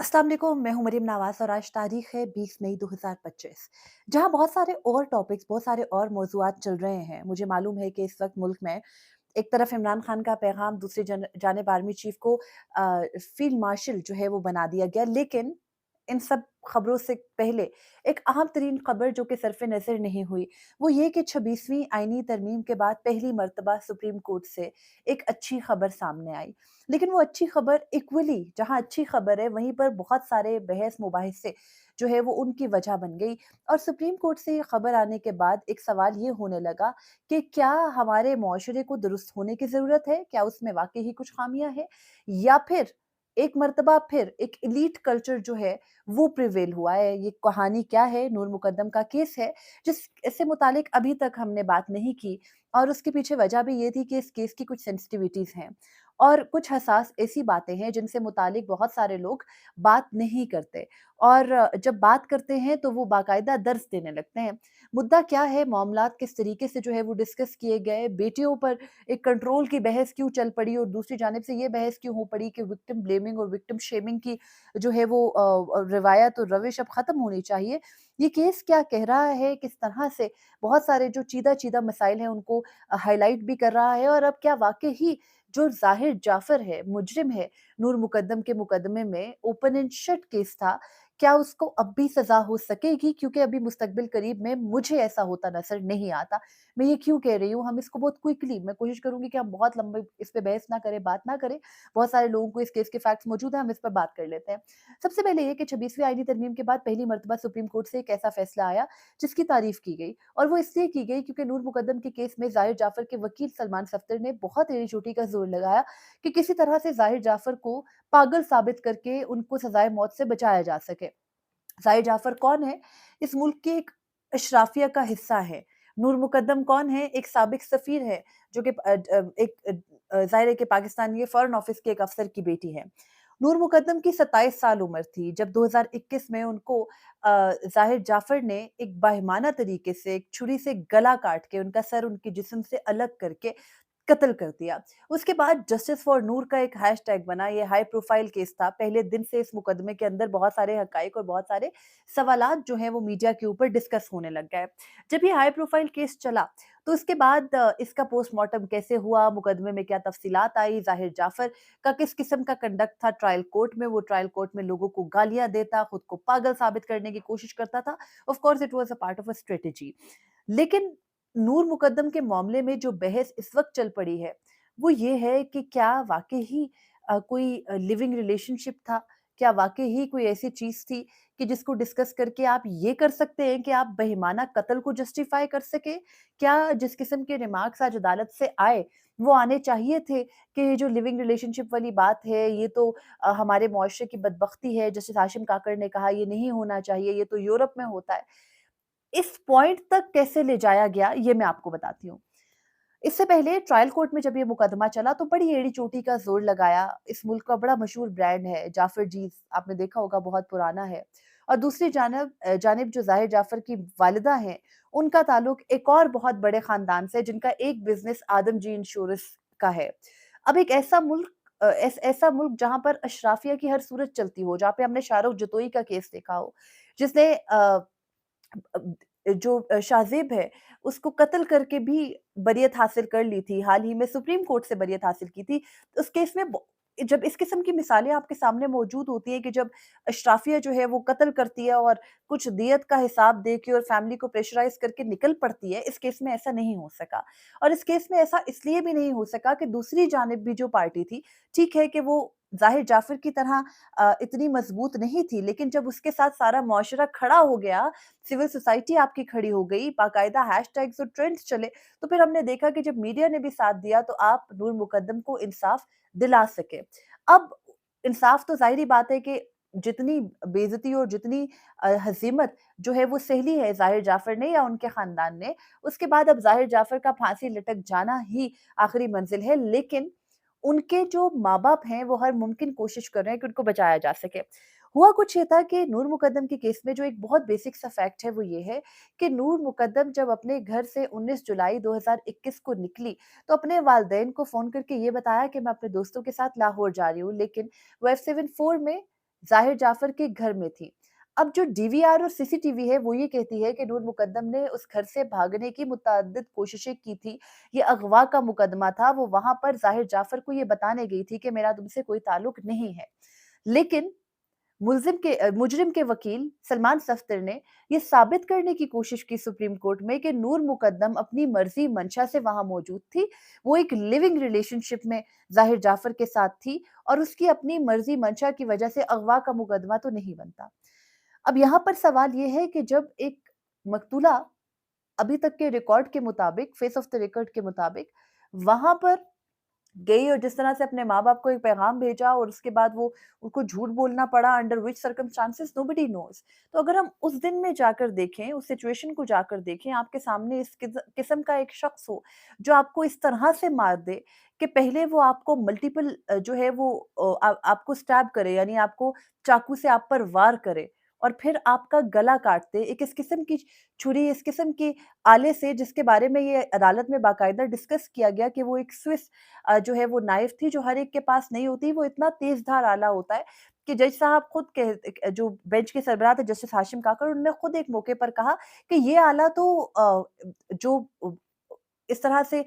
अस्सलाम वालेकुम, मैं हूँ मरीम नवाज़ और आज तारीख है 20 मई 2025 जहाँ बहुत सारे और टॉपिक्स, बहुत सारे और मौज़ूआत चल रहे हैं। मुझे मालूम है कि इस वक़्त मुल्क में एक तरफ इमरान खान का पैगाम, दूसरी जानिब आर्मी चीफ को फ़ील्ड मार्शल जो है वो बना दिया गया। लेकिन इन सब खबरों से पहले एक अहम तरीन खबर जो कि सरफ़े नज़र नहीं हुई, वो ये कि 26वीं आईनी तरमीम के बाद पहली मर्तबा सुप्रीम कोर्ट से एक अच्छी खबर सामने आई। लेकिन वो अच्छी खबर इक्वली जहाँ अच्छी खबर है, वहीं पर बहुत सारे बहस-मुबाहिसे जो है वो उनकी वजह बन गई और सुप्रीम कोर्ट से ये खबर आने के बाद एक सवाल ये होने लगा कि क्या हमारे मुआशरे को दुरुस्त होने की ज़रूरत है? क्या उसमें वाक़ई ही कुछ ख़ामियाँ हैं? या फिर एक मर्तबा फिर एक एलीट कल्चर जो है वो प्रिवेल हुआ है? ये कहानी क्या है? नूर मुकद्दम का केस है, जिससे मुतालिक अभी तक हमने बात नहीं की और उसके पीछे वजह भी ये थी कि इस केस की कुछ सेंसिटिविटीज़ हैं और कुछ हसास ऐसी बातें हैं जिनसे मुतालिक बहुत सारे लोग बात नहीं करते और जब बात करते हैं तो वो बाकायदा दर्स देने लगते हैं। मुद्दा क्या है, मामलात किस तरीके से जो है वो डिस्कस किए गए, बेटियों पर एक कंट्रोल की बहस क्यों चल पड़ी और दूसरी जानिब से ये बहस क्यों हो पड़ी कि विक्टिम ब्लेमिंग और विक्टिम शेमिंग की जो है वो रिवायत और रविश अब ख़त्म होनी चाहिए। ये केस क्या कह रहा है, किस तरह से बहुत सारे जो चीदा-चीदा मसाइल हैं उनको हाइलाइट भी कर रहा है और अब क्या वाक़ई ही जो ज़ाहिर जाफ़र है, मुजरिम है, नूर मुकद्दम के मुकदमे में ओपन एंड शट केस था, क्या उसको अब भी सज़ा हो सकेगी? क्योंकि अभी मुस्तकबिल करीब में मुझे ऐसा होता नज़र नहीं आता। मैं ये क्यों कह रही हूँ, हम इसको बहुत क्विकली मैं कोशिश करूँगी कि हम बहुत लंबे इस पे बहस ना करें, बात ना करें। बहुत सारे लोगों को इस केस के फैक्ट्स मौजूद हैं, हम इस पर बात कर लेते हैं। सबसे पहले ये कि 26वीं आईनी तरमीम के बाद पहली मर्तबा सुप्रीम कोर्ट से एक ऐसा फैसला आया, जिसकी तारीफ़ की गई और वो इसलिए की गई क्योंकि नूर मुकद्दम के केस में ज़ाहिर जाफ़र के वकील सलमान सफ्दर ने बहुत एड़ी-चोटी का ज़ोर लगाया कि किसी तरह से ज़ाहिर जाफ़र को पागल साबित करके उनको सज़ाए मौत से बचाया जा सके। ज़ाहिर जाफ़र कौन है? इस मुल्क के एक अशराफिया का हिस्सा है। नूर मुकद्दम कौन है? एक साबिक सफ़ीर है, जो कि ज़ाहिर है कि पाकिस्तान के फ़ॉरेन ऑफ़िस के एक अफ़सर की बेटी है। नूर मुकद्दम की 27 साल उम्र थी, जब 2021 में उनको ज़ाहिर जाफ़र ने एक बाहिमाना तरीके से एक छुरी से गला काट के, उनका सर उनके जिस्म से अलग करके कत्ल कर दिया। उसके बाद जस्टिस फॉर नूर का एक हैशटैग बना, ये हाई प्रोफाइल केस था। पहले दिन से इस मुकदमे के अंदर बहुत सारे हक़ाइक़ और बहुत सारे सवालात जो हैं वो मीडिया के ऊपर डिस्कस होने लग गए। जब ये हाई प्रोफाइल केस चला, तो उसके बाद इसका पोस्टमार्टम कैसे हुआ, मुकदमे में क्या तफ़सीलात आई, ज़ाहिर जाफ़र का किस किस्म का कंडक्ट था ट्रायल कोर्ट में, वो ट्रायल कोर्ट में लोगों को गालियाँ देता, खुद को पागल साबित करने की कोशिश करता था। Of course it was a part of a strategy. लेकिन नूर मुकद्दम के मामले में जो बहस इस वक़्त चल पड़ी है, वो ये है कि क्या वाक़ई ही कोई लिविंग रिलेशनशिप था? क्या वाक़ई ही कोई ऐसी चीज़ थी कि जिसको डिस्कस करके आप ये कर सकते हैं कि आप बेईमाना कत्ल को जस्टिफ़ाई कर सकें? क्या जिस किस्म के रिमार्क्स आज अदालत से आए, वो आने चाहिए थे कि ये जो लिविंग रिलेशनशिप वाली बात है, ये तो हमारे मुआशरे की बदबख्ती है, जस्टिस हाशिम काकड़ ने कहा, ये नहीं होना चाहिए, ये तो यूरोप में होता है। इस पॉइंट तक कैसे ले जाया गया, ये मैं आपको बताती हूँ। इससे पहले ट्रायल कोर्ट में जब ये मुकदमा चला तो बड़ी एड़ी-चोटी का ज़ोर लगाया। इस मुल्क का बड़ा मशहूर ब्रांड है जाफ़र जीज़, आपने देखा होगा बहुत पुराना है। और दूसरी जानिब जो ज़ाहिर जाफ़र की वालिदा हैं, उनका ताल्लुक एक और बहुत बड़े ख़ानदान से जिनका एक बिज़नेस आदमजी इंश्योरेंस का है। अब एक ऐसा मुल्क ऐसा मुल्क जहाँ पर अशराफिया की हर सूरत चलती हो, जहाँ पे हमने शाहरुख जतोई का केस देखा हो, जिसने अब जो शाज़ेब है, उसको कत्ल करके भी बरियत हासिल कर ली थी। हाल ही में सुप्रीम कोर्ट से बरियत हासिल की थी। उस केस में ब जब इस किस्म की मिसालें आपके सामने मौजूद होती हैं कि जब अशराफिया जो है वो कत्ल करती है और कुछ दियत का हिसाब दे के और फैमिली को प्रेशराइज़ करके निकल पड़ती है, इस केस में ऐसा नहीं हो सका। और इस केस में ऐसा इसलिए भी नहीं हो सका कि दूसरी जानिब भी जो पार्टी थी, ठीक है कि वो ज़ाहिर जाफ़र की तरह इतनी मज़बूत नहीं थी, लेकिन जब उसके साथ सारा मुआशरा खड़ा हो गया, सिविल सोसाइटी आपकी खड़ी हो गई, बाकायदा हैशटैग्स और ट्रेंड्स चले, तो फिर हमने देखा कि जब मीडिया ने भी साथ दिया तो आप नूर मुकद्दम को इंसाफ दिला सके। अब इंसाफ तो ज़ाहिर-सी बात है कि जितनी बेइज़्ज़ती और जितनी हज़ीमत जो है वो सह ली है ज़ाहिर जाफ़र ने या उनके ख़ानदान ने, उसके बाद अब ज़ाहिर जाफ़र का फांसी लटक जाना ही आखिरी मंज़िल है। लेकिन उनके जो माँ-बाप हैं, वो हर मुमकिन कोशिश कर रहे हैं कि उनको बचाया जा सके। हुआ कुछ ये था कि नूर मुकद्दम के केस में जो एक बहुत बेसिक सा फैक्ट है वो ये है कि नूर मुकद्दम जब अपने घर से 19 जुलाई 2021 को निकली, तो अपने वालिदैन को फ़ोन करके ये बताया कि मैं अपने दोस्तों के साथ लाहौर जा रही हूँ, लेकिन वो F74 में ज़ाहिर जाफ़र के घर में थी। अब जो डीवीआर और सीसीटीवी है वो ये कहती है कि नूर मुकद्दम ने उस घर से भागने की मुतअद्दिद कोशिशें की थी। ये अगवा का मुकदमा था, वो वहाँ पर ज़ाहिर जाफ़र को ये बताने गई थी कि मेरा तुमसे कोई ताल्लुक नहीं है। लेकिन मुजरिम के वकील सलमान सफ्दर ने ये साबित करने की कोशिश की सुप्रीम कोर्ट में कि नूर मुकद्दम अपनी मर्जी मंशा से वहां मौजूद थी। वो एक लिविंग रिलेशनशिप में जाहिर जाफर के साथ थी और उसकी अपनी मर्जी मंशा की वजह से अगवा का मुकदमा तो नहीं बनता। अब यहाँ पर सवाल ये है कि जब एक मकतूला अभी तक के रिकॉर्ड के मुताबिक, फेस ऑफ द रिकॉर्ड के मुताबिक वहां पर गई और जिस तरह से अपने माँ-बाप को एक पैगाम भेजा और उसके बाद वो उनको झूठ बोलना पड़ा, under which circumstances nobody nose. तो अगर हम उस दिन में जाकर देखें, उस सिचुएशन को जाकर देखें, आपके सामने इस किस्म का एक शख्स हो, जो आपको इस तरह से मार दे कि पहले वो आपको मल्टीपल जो है वो आपको स्टैब करे, यानी आपको चाकू से आप पर वार करे और फिर आपका गला काट दे। एक इस किस्म की छुरी, इस किस्म के आले से, जिसके बारे में ये अदालत में बाकायदा डिस्कस किया गया कि वो एक स्विस जो है वो नाइफ थी जो हर एक के पास नहीं होती, वो इतना तेज़ धार आला होता है कि जज साहब खुद जो बेंच के सरबराह थे जस्टिस हाशिम काकर, उन्होंने खुद एक मौके पर कहा कि ये आला तो जो इस तरह से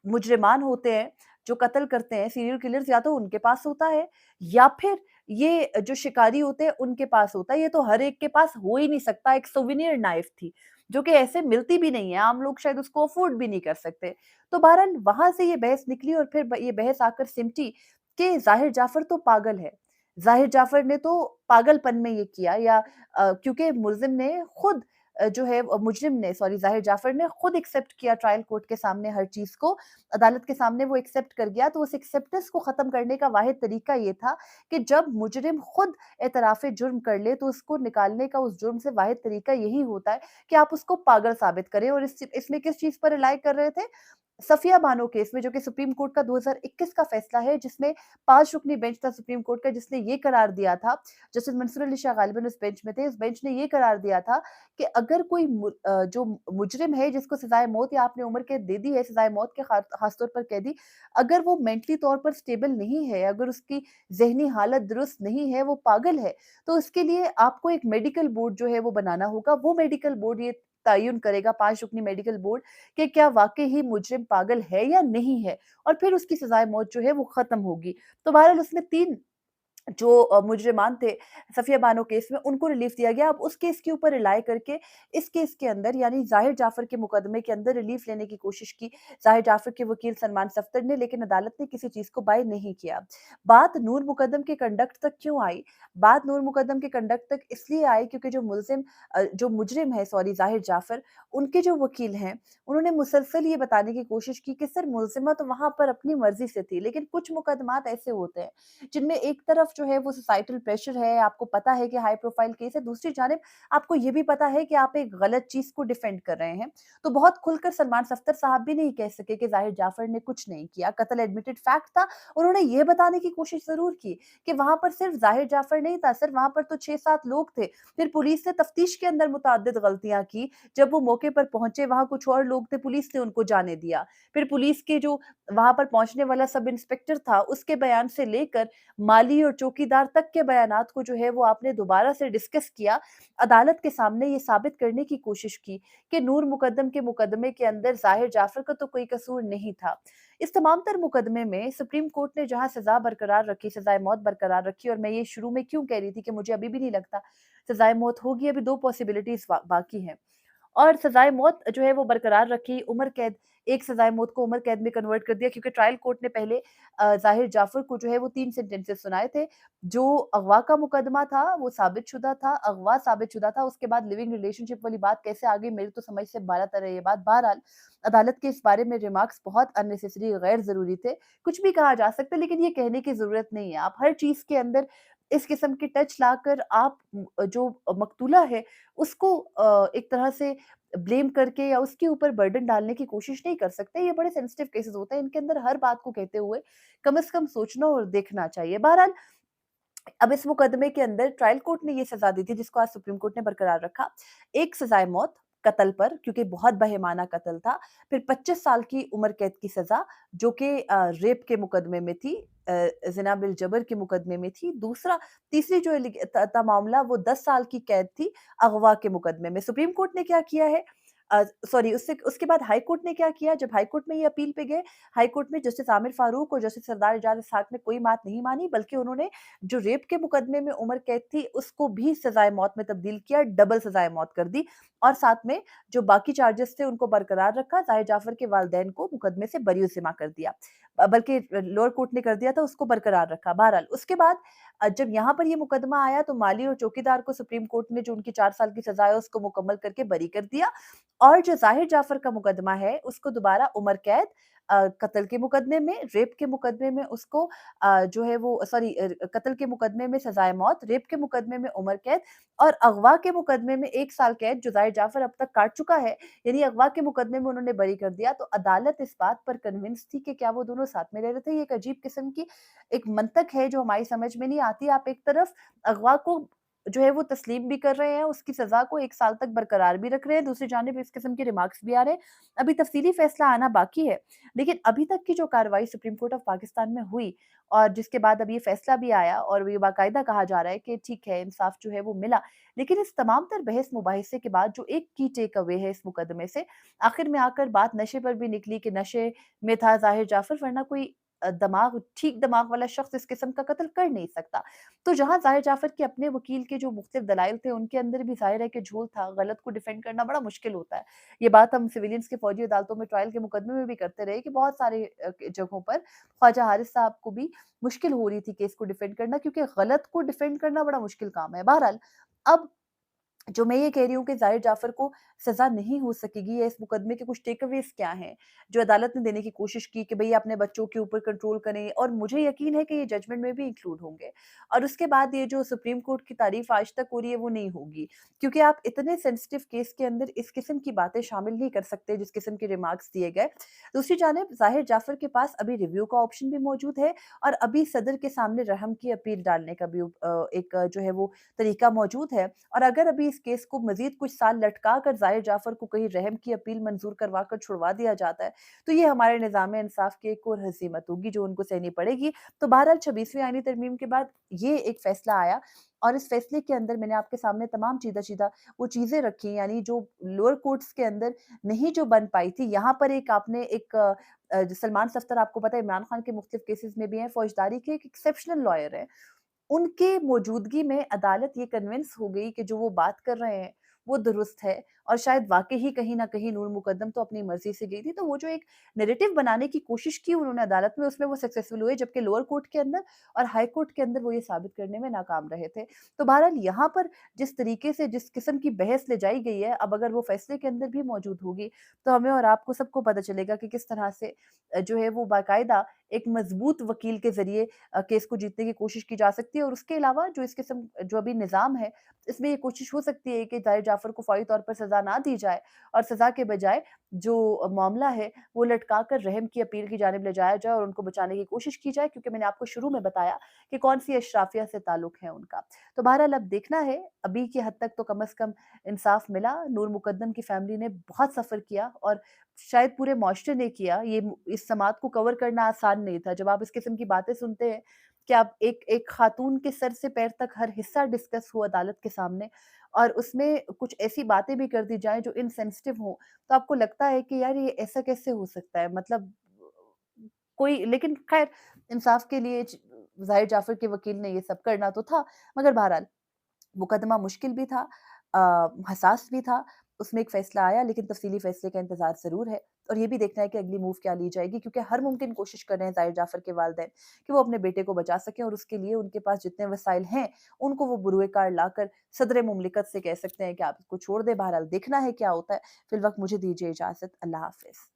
मुजरिमान होते हैं, जो कत्ल करते हैं, सीरियल किलर्स, या तो उनके पास होता है या फिर ये जो शिकारी होते हैं उनके पास होता है। ये तो हर एक के पास हो ही नहीं सकता। एक सोवेनियर नाइफ थी, जो कि ऐसे मिलती भी नहीं है, आम लोग शायद उसको अफ़ोर्ड भी नहीं कर सकते। तो बहरहाल वहाँ से ये बहस निकली और फिर ये बहस आकर सिमटी कि ज़ाहिर जाफ़र तो पागल है। ज़ाहिर जाफ़र ने तो पागलपन में ये किया, या क्योंकि मुल्ज़िम ने खुद जो है मुजरिम ने, सॉरी, ज़ाहिर जाफ़र ने खुद एक्सेप्ट किया ट्रायल कोर्ट के सामने हर चीज़ को, अदालत के सामने वो एक्सेप्ट कर गया। तो उस एक्सेप्टेंस को ख़त्म करने का वाहिद तरीका ये था कि जब मुजरिम खुद एतराफ़े जुर्म कर ले, तो उसको निकालने का उस जुर्म से वाहिद तरीका यही होता है कि आप उसको पागल साबित करें। और इसमें किस चीज़ पर रिलाय कर रहे थे? सफिया बानो केस में, जो कि सुप्रीम कोर्ट का 2021 का फैसला है, जिसमें 5 रुकनी बेंच था सुप्रीम कोर्ट का, जिसने ये करार दिया था, जस्टिस मंसूर अली शाह गालिबन उस बेंच में थे, उस बेंच ने ये करार दिया था कि अगर कोई जो मुजरिम है जिसको सज़ाए मौत या आपने उम्र कैद दे दी है, सज़ाए मौत के खास तौर पर कैदी, अगर वो मेंटली तौर पर स्टेबल नहीं है, अगर उसकी ज़हनी हालत दुरुस्त नहीं है, वो पागल है, तो इसके लिए आपको एक मेडिकल बोर्ड जो है वो बनाना होगा। वो मेडिकल बोर्ड ये तयन करेगा, 5 रुकनी मेडिकल बोर्ड, कि क्या वाक़ई ही मुजरिम पागल है या नहीं है, और फिर उसकी सज़ाए मौत जो है वो ख़त्म होगी। तो बहरहाल उसमें 3 जो मुजरिमान थे सफिया बानो केस में, उनको रिलीफ दिया गया। अब उस केस के ऊपर रिलाय करके इस केस के अंदर, यानी ज़ाहिर जाफ़र के मुकदमे के अंदर रिलीफ लेने की कोशिश की ज़ाहिर जाफ़र के वकील सलमान सफ्दर ने, लेकिन अदालत ने किसी चीज़ को बाय नहीं किया। बात नूर मुकद्दम के कंडक्ट तक क्यों आई? बात नूर मुकद्दम के कंडक्ट तक इसलिए आई क्योंकि जो मुजरिम है, सॉरी, ज़ाहिर जाफ़र, उनके जो वकील हैं, उन्होंने मुसलसल ये बताने की कोशिश की कि सर, मुलज़िमा तो वहाँ पर अपनी मर्ज़ी से थी, लेकिन कुछ मुकदमात ऐसे होते हैं जिनमें एक तरफ जो है वो सोसाइटल प्रेशर है, आपको पता है कि हाई प्रोफाइल केस है, दूसरी जानिब आपको ये भी पता है कि आप एक गलत चीज़ को डिफेंड कर रहे हैं। तो बहुत खुलकर सलमान सफ्दर साहब भी नहीं कह सके कि ज़ाहिर जाफ़र ने कुछ नहीं किया, कत्ल एडमिटेड फैक्ट था। उन्होंने ये बताने की कोशिश ज़रूर की कि वहाँ पर सिर्फ ज़ाहिर जाफ़र नहीं था, सर, वहाँ पर तो 6-7 लोग थे। फिर पुलिस ने तफ्तीश के अंदर मुतअद्दिद गलतियाँ की, जब वो मौके पर पहुँचे वहाँ कुछ और लोग थे, पुलिस ने उनको जाने दिया। फिर पुलिस के जो वहाँ पर पहुँचने वाला सब इंस्पेक्टर था, उसके बयान से लेकर माली और चौकीदार तक के बयानात को जो है वो आपने दोबारा से डिस्कस किया, अदालत के सामने ये साबित करने की कोशिश की कि नूर मुकद्दम के मुकदमे के अंदर ज़ाहिर जाफ़र का तो कोई कसूर नहीं था। इस तमाम तर मुकदमे में सुप्रीम कोर्ट ने जहाँ सज़ा बरकरार रखी, सज़ाए मौत बरकरार रखी, और मैं ये शुरू में क्यों कह रही थी कि मुझे अभी भी नहीं लगता सज़ाए मौत होगी, अभी 2 पॉसिबिलिटीज़ बाकी हैं। और सज़ाए मौत जो है वो बरकरार रखी, उम्र कैद, एक सज़ाए मौत को उम्र कैद में कन्वर्ट कर दिया, क्योंकि ट्रायल कोर्ट ने पहले ज़ाहिर जाफ़र को जो है वो 3 सेंटेंसेस सुनाए थे। जो अगवा का मुकदमा था वो साबितशुदा था, अगवा साबितशुदा था, उसके बाद लिविंग रिलेशनशिप वाली बात कैसे आ गई, मेरी तो समझ से बाहर है ये बात। बहरहाल अदालत के इस बारे में रिमार्क्स बहुत अननेसेसरी, गैर ज़रूरी थे। कुछ भी कहा जा सकता है, लेकिन ये कहने की ज़रूरत नहीं है। आप हर चीज़ के अंदर इस किस्म की टच लाकर आप जो मकतूला है उसको एक तरह से ब्लेम करके या उसके ऊपर बर्डन डालने की कोशिश नहीं कर सकते। ये बड़े सेंसिटिव केसेस होते हैं, इनके अंदर हर बात को कहते हुए कम से कम सोचना और देखना चाहिए। बहरहाल अब इस मुकदमे के अंदर ट्रायल कोर्ट ने ये सज़ा दी थी, जिसको आज सुप्रीम कोर्ट ने बरकरार रखा। एक सज़ाए मौत कत्ल पर, क्योंकि बहुत बहेमाना कत्ल था। फिर 25 साल की उम्र कैद की सज़ा, जो कि रेप के मुकदमे में थी, ज़िना बिल जबर के मुकदमे में थी। तीसरी जो मामला वो 10 साल की कैद थी अगवा के मुकदमे में। सुप्रीम कोर्ट ने क्या किया है, सॉरी, उससे उसके बाद हाई कोर्ट ने क्या किया, जब हाई कोर्ट में ये अपील पे गए, हाई कोर्ट में जस्टिस आमिर फारूक और जस्टिस सरदार एजाज इसहाक ने कोई बात नहीं मानी, बल्कि उन्होंने जो रेप के मुकदमे में उम्र कैद थी उसको भी सजाए मौत में तब्दील किया, डबल सजाए मौत कर दी और साथ में जो बाकी चार्जेस थे उनको बरकरार रखा। जाहिर जाफर के वालिदैन को मुकदमे से बरी-उज़्ज़मा कर दिया। बल्कि लोअर कोर्ट ने कर दिया था, उसको बरकरार रखा। बहरहाल उसके बाद जब यहाँ पर ये मुकदमा आया तो माली और चौकीदार को सुप्रीम कोर्ट ने जो उनकी 4 साल की सज़ा है उसको मुकम्मल करके बरी कर दिया और जो ज़ाहिर जाफ़र का मुकदमा है उसको दोबारा उम्र कैद, कत्ल के मुकदमे में, रेप के मुकदमे में उसको जो है वो सॉरी कत्ल के मुकदमे में सज़ाए मौत, रेप के मुकदमे में उम्र कैद और अगवा के मुकदमे में 1 साल कैद जो ज़ाहिर जाफ़र अब तक काट चुका है, यानी अगवा के मुकदमे में उन्होंने बरी कर दिया। तो अदालत इस बात पर कन्विंस थी कि क्या वो दोनों साथ में रह रहे थे। ये एक अजीब किस्म की एक मंतक है जो हमारी समझ में नहीं आती। आप एक तरफ अगवा को जो है वो तस्लीम भी कर रहे हैं, उसकी सज़ा को 1 साल तक बरकरार भी रख रहे हैं, दूसरी जानिब इस किस्म के रिमार्क्स भी आ रहे हैं। अभी तफ़सीली फ़ैसला आना बाकी है, लेकिन अभी तक की जो कार्रवाई सुप्रीम कोर्ट ऑफ पाकिस्तान में हुई और जिसके बाद अब ये फ़ैसला भी आया और ये बाकायदा कहा जा रहा है कि ठीक है, इंसाफ़ जो है वो मिला। लेकिन इस तमाम तर बहस-मुबाहिसे के बाद जो एक की टेक अवे है इस मुकदमे से, आखिर में आकर बात नशे पर भी निकली कि नशे में था ज़ाहिर जाफ़र, वरना कोई ठीक दिमाग वाला शख़्स इस किस्म का कत्ल कर नहीं सकता। तो जहाँ ज़ाहिर जाफ़र के अपने वकील के जो मुख्तलिफ दलाइल थे, उनके अंदर भी ज़ाहिर है कि झोल था, गलत को डिफेंड करना बड़ा मुश्किल होता है। ये बात हम सिविलियंस के फ़ौजी अदालतों में ट्रायल के मुकदमे में भी करते रहे कि बहुत सारे जगहों पर ख्वाजा हारिस साहब को भी मुश्किल हो रही थी केस को डिफेंड करना, क्योंकि गलत को डिफेंड करना बड़ा मुश्किल काम है। बहरहाल, अब जो मैं ये कह रही हूँ कि ज़ाहिर जाफ़र को सज़ा नहीं हो सकेगी या इस मुकदमे के कुछ टेकअवेज़ क्या हैं, जो अदालत ने देने की कोशिश की कि भई अपने बच्चों के ऊपर कंट्रोल करें, और मुझे यकीन है कि ये जजमेंट में भी इंक्लूड होंगे। और उसके बाद ये जो सुप्रीम कोर्ट की तारीफ़ आज तक हो रही है वो नहीं होगी, क्योंकि आप इतने सेंसिटिव केस के अंदर इस किस्म की बातें शामिल नहीं कर सकते जिस किस्म के रिमार्क्स दिए गए। दूसरी जानिब ज़ाहिर जाफ़र के पास अभी रिव्यू का ऑप्शन भी मौजूद है और अभी सदर के सामने रहम की अपील डालने का भी एक जो है वो तरीका मौजूद है। और अगर अभी इस केस को मज़ीद कुछ साल लटका कर ज़ाहिर जाफ़र को कहीं रहम की अपील मंज़ूर करवा कर छुड़वा दिया जाता है, तो ये हमारे निज़ाम-ए-इंसाफ़ की एक और हज़ीमत होगी जो उनको सहनी पड़ेगी। तो बहरहाल 26वीं आईनी तरमीम के बाद ये एक फ़ैसला आया और इस फ़ैसले के अंदर मैंने आपके सामने तमाम चीज़ा-चीज़ा वो चीज़ें रखी, यानी जो लोअर कोर्ट्स के अंदर नहीं जो बन पाई थी, यहाँ पर एक आपने एक जो सलमान सफ्तर, आपको पता है इमरान खान के मुख्तलिफ केसेज़ में भी हैं, फ़ौजदारी के एक एक्सेप्शनल लॉयर हैं। उनके मौजूदगी में अदालत ये कन्विंस हो गई कि जो वो बात कर रहे हैं, वो दुरुस्त है और शायद वाक़ई ही कहीं न कहीं नूर मुकद्दम तो अपनी मर्ज़ी से गई थी। तो वो जो एक नैरेटिव बनाने की कोशिश की उन्होंने अदालत में, उसमें वो सक्सेसफुल हुए, जबकि लोअर कोर्ट के अंदर और हाई कोर्ट के अंदर वो ये साबित करने में नाकाम रहे थे। तो बहरहाल यहाँ पर जिस तरीके से जिस किस्म की बहस ले जाई गई है, अब अगर वो फ़ैसले के अंदर भी मौजूद होगी, तो हमें और आपको सबको पता चलेगा कि किस तरह से जो है वो बाकायदा एक मज़बूत वकील के ज़रिए केस को जीतने की कोशिश की जा सकती है। और उसके अलावा जो इस किस्म जो अभी निज़ाम है, इसमें ये कोशिश हो सकती है कि ज़ाहिर जाफ़र को फ़ौरी तौर पर सज़ा ना दी जाए और सज़ा के बजाय जो मामला है, वो लटका कर रहम की अपील की जानिब ले जाया जाए और उनको बचाने की कोशिश की जाए, क्योंकि मैंने आपको शुरू में बताया कि कौन-सी अशराफिया से ताल्लुक है उनका। तो बहरहाल अब देखना है, अभी की हद तक तो कम से कम इंसाफ़ मिला। नूर मुकद्दम की फ़ैमिली ने बहुत सफ़र किया और शायद पूरे मुआशरे ने किया। इस समात को कवर करना आसान नहीं था। जब आप इस किस्म की बातें सुनते हैं कि आप एक एक खातून के सर से पैर तक हर हिस्सा डिस्कस हो अदालत के सामने और उसमें कुछ ऐसी बातें भी कर दी जाएँ जो इनसेंसिटिव हों, तो आपको लगता है कि यार ये ऐसा कैसे हो सकता है? मतलब कोई, लेकिन ख़ैर इंसाफ़ के लिए ज़ाहिर जाफ़र के वकील ने ये सब करना तो था, मगर बहरहाल मुकदमा मुश्किल भी था, हसास भी था, उसमें एक फ़ैसला आया, लेकिन तफ़सीली फ़ैसले का इंतज़ार ज़रूर है और ये भी देखना है कि अगली मूव क्या ली जाएगी, क्योंकि हर मुमकिन कोशिश कर रहे हैं ज़ाहिर जाफ़र के वालिदैन कि वो अपने बेटे को बचा सकें और उसके लिए उनके पास जितने वसाइल हैं, उनको वो बुरुए कार लाकर सदर मुमलिकत से कह सकते हैं कि आप इसको छोड़ दें। बहरहाल देखना है क्या होता है। फ़िलवक़्त मुझे दीजिए इजाज़त। अल्लाह हाफ़िज़।